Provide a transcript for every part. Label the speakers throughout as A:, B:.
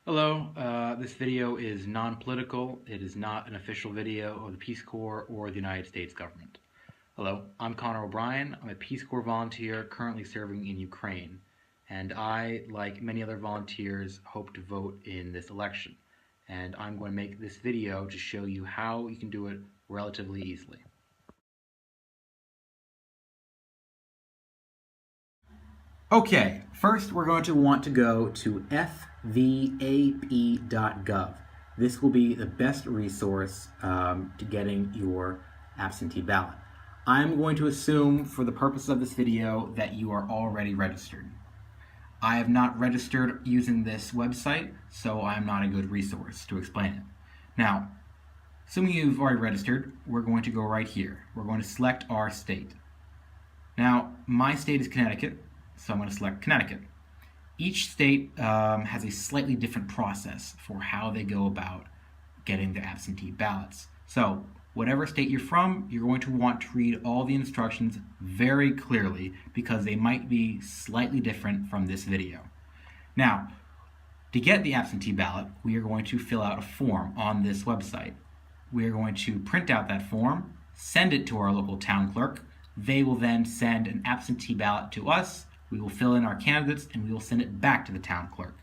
A: Hello, this video is non-political. It is not an official video of the Peace Corps or the United States government. Hello, I'm Connor O'Brien. I'm a Peace Corps volunteer currently serving in Ukraine, and I, like many other volunteers, hope to vote in this election. And I'm going to make this video to show you how you can do it relatively easily. Okay, first we're going to want to go to fvap.gov. This will be the best resource to getting your absentee ballot. I'm going to assume for the purpose of this video that you are already registered. I have not registered using this website, so I'm not a good resource to explain it. Now, assuming you've already registered, we're going to go right here. We're going to select our state. Now, my state is Connecticut, so I'm going to select Connecticut. Each state has a slightly different process for how they go about getting their absentee ballots. So, whatever state you're from, you're going to want to read all the instructions very clearly because they might be slightly different from this video. Now, to get the absentee ballot, we are going to fill out a form on this website. We are going to print out that form, send it to our local town clerk. They will then send an absentee ballot to us. We will fill in our candidates and we will send it back to the town clerk.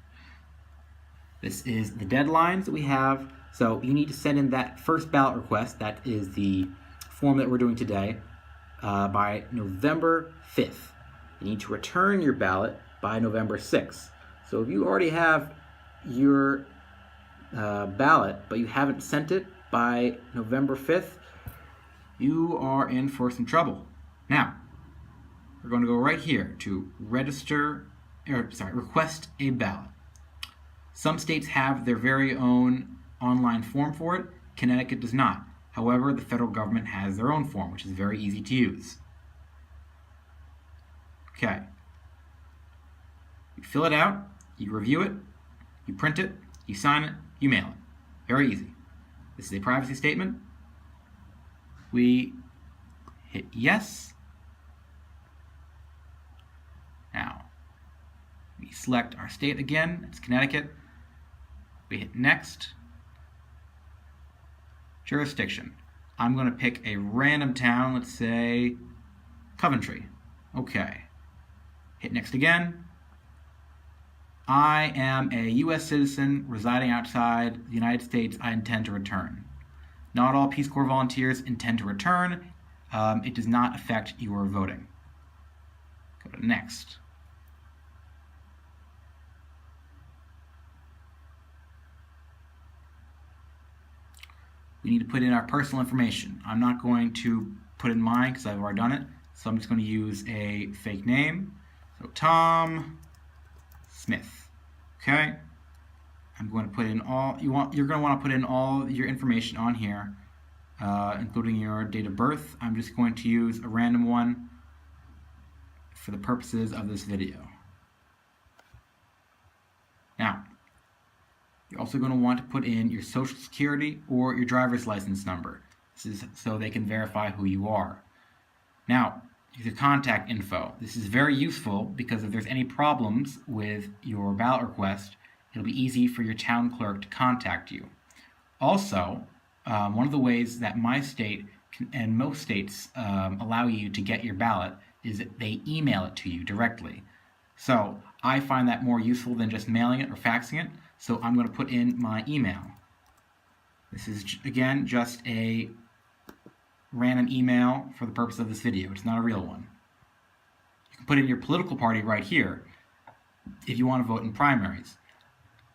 A: This is the deadlines that we have. So you need to send in that first ballot request, that is the form that we're doing today, by November 5th. You need to return your ballot by November 6th. So if you already have your ballot, but you haven't sent it by November 5th, you are in for some trouble. Now, we're going to go right here to request a ballot. Some states have their very own online form for it. Connecticut does not. However, the federal government has their own form, which is very easy to use. Okay. You fill it out, you review it, you print it, you sign it, you mail it. Very easy. This is a privacy statement. We hit yes. Now, we select our state again, it's Connecticut. We hit next. Jurisdiction. I'm going to pick a random town, let's say Coventry. Okay. Hit next again. I am a U.S. citizen residing outside the United States. I intend to return. Not all Peace Corps volunteers intend to return. It does not affect your voting. Go to next. We need to put in our personal information. I'm not going to put in mine because I've already done it. So I'm just going to use a fake name. So Tom Smith. Okay. I'm going to put in you're going to want to put in all your information on here, including your date of birth. I'm just going to use a random one for the purposes of this video. Now, you're also going to want to put in your social security or your driver's license number. This is so they can verify who you are. Now, your contact info. This is very useful because if there's any problems with your ballot request, it'll be easy for your town clerk to contact you. Also, one of the ways that my state and most states allow you to get your ballot is that they email it to you directly. So I find that more useful than just mailing it or faxing it, so I'm going to put in my email. This is, again, just a random email for the purpose of this video. It's not a real one. You can put in your political party right here if you want to vote in primaries.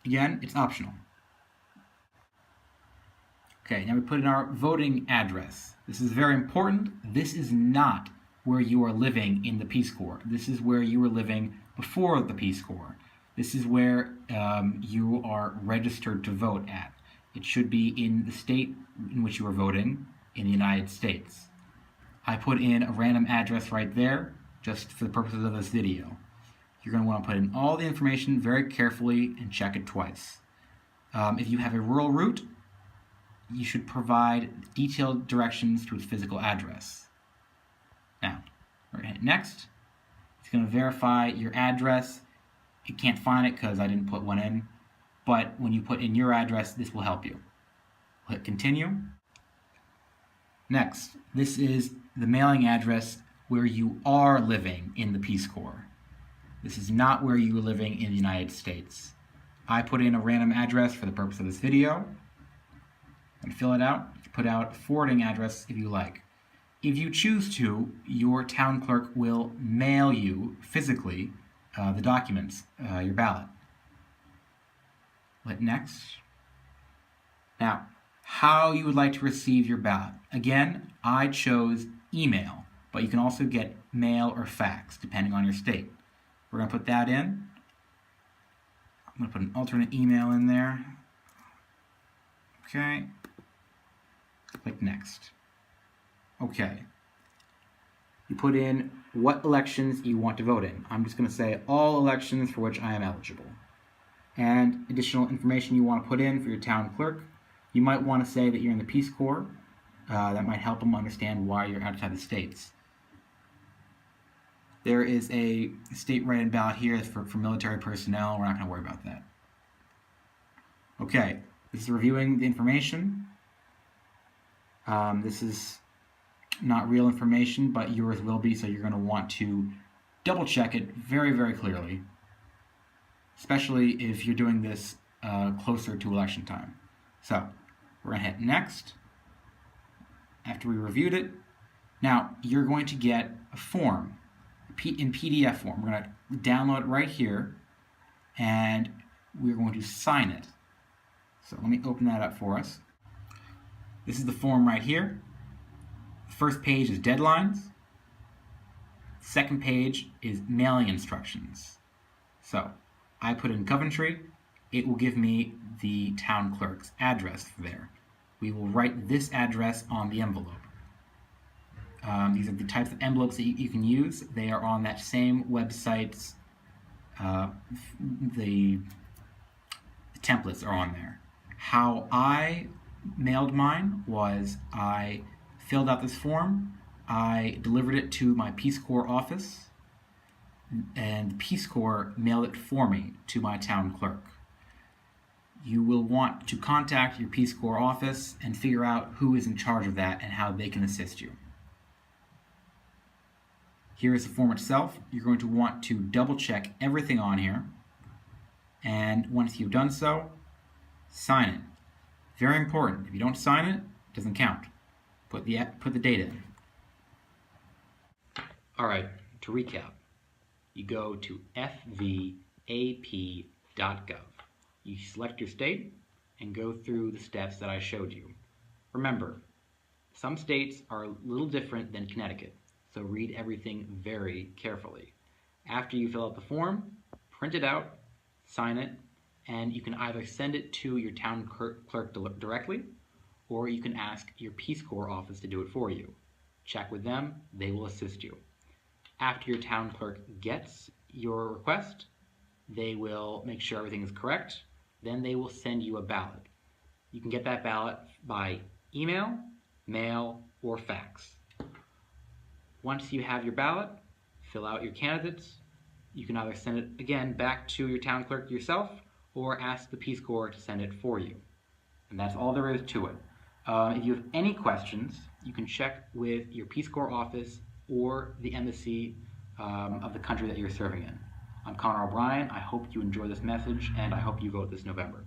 A: Again, it's optional. Okay, now we put in our voting address. This is very important. This is not where you are living in the Peace Corps. This is where you were living before the Peace Corps. This is where you are registered to vote at. It should be in the state in which you are voting in the United States. I put in a random address right there just for the purposes of this video. You're going to want to put in all the information very carefully and check it twice. If you have a rural route, you should provide detailed directions to its physical address. Now, we're going to hit next. It's going to verify your address. It can't find it because I didn't put one in. but when you put in your address, this will help you. Click continue. Next, this is the mailing address where you are living in the Peace Corps. This is not where you are living in the United States. I put in a random address for the purpose of this video. And fill it out. Put out a forwarding address if you like. If you choose to, your town clerk will mail you physically the documents, your ballot. Click next. Now, how you would like to receive your ballot. Again, I chose email, but you can also get mail or fax, depending on your state. We're going to put that in. I'm going to put an alternate email in there. Okay. Click next. Okay. You put in what elections you want to vote in. I'm just going to say all elections for which I am eligible. And additional information you want to put in for your town clerk. You might want to say that you're in the Peace Corps. That might help them understand why you're outside the states. There is a state write-in ballot here for military personnel. We're not going to worry about that. Okay, this is reviewing the information. This is not real information, but yours will be, so you're going to want to double check it very, very clearly, especially if you're doing this closer to election time. So we're going to hit next after we reviewed it. Now you're going to get a form in PDF form. We're going to download it right here, and we're going to sign it. So let me open that up for us. This is the form right here. The first page is deadlines. The second page is mailing instructions. So I put in Coventry. It will give me the town clerk's address there. We will write this address on the envelope. These are the types of envelopes that you can use. They are on that same website's, the templates are on there. How I mailed mine was I filled out this form, I delivered it to my Peace Corps office, and the Peace Corps mailed it for me to my town clerk. You will want to contact your Peace Corps office and figure out who is in charge of that and how they can assist you. Here is the form itself. You're going to want to double check everything on here, and once you've done so, sign it. Very important. If you don't sign it, it doesn't count. Put the date in. All right, to recap, you go to fvap.gov. You select your state and go through the steps that I showed you. Remember, some states are a little different than Connecticut, so read everything very carefully. After you fill out the form, print it out, sign it, and you can either send it to your town clerk directly, or you can ask your Peace Corps office to do it for you. Check with them, they will assist you. After your town clerk gets your request, they will make sure everything is correct, then they will send you a ballot. You can get that ballot by email, mail, or fax. Once you have your ballot, fill out your candidates. You can either send it again back to your town clerk yourself or ask the Peace Corps to send it for you. And that's all there is to it. If you have any questions, you can check with your Peace Corps office or the embassy of the country that you're serving in. I'm Connor O'Brien. I hope you enjoy this message, and I hope you vote this November.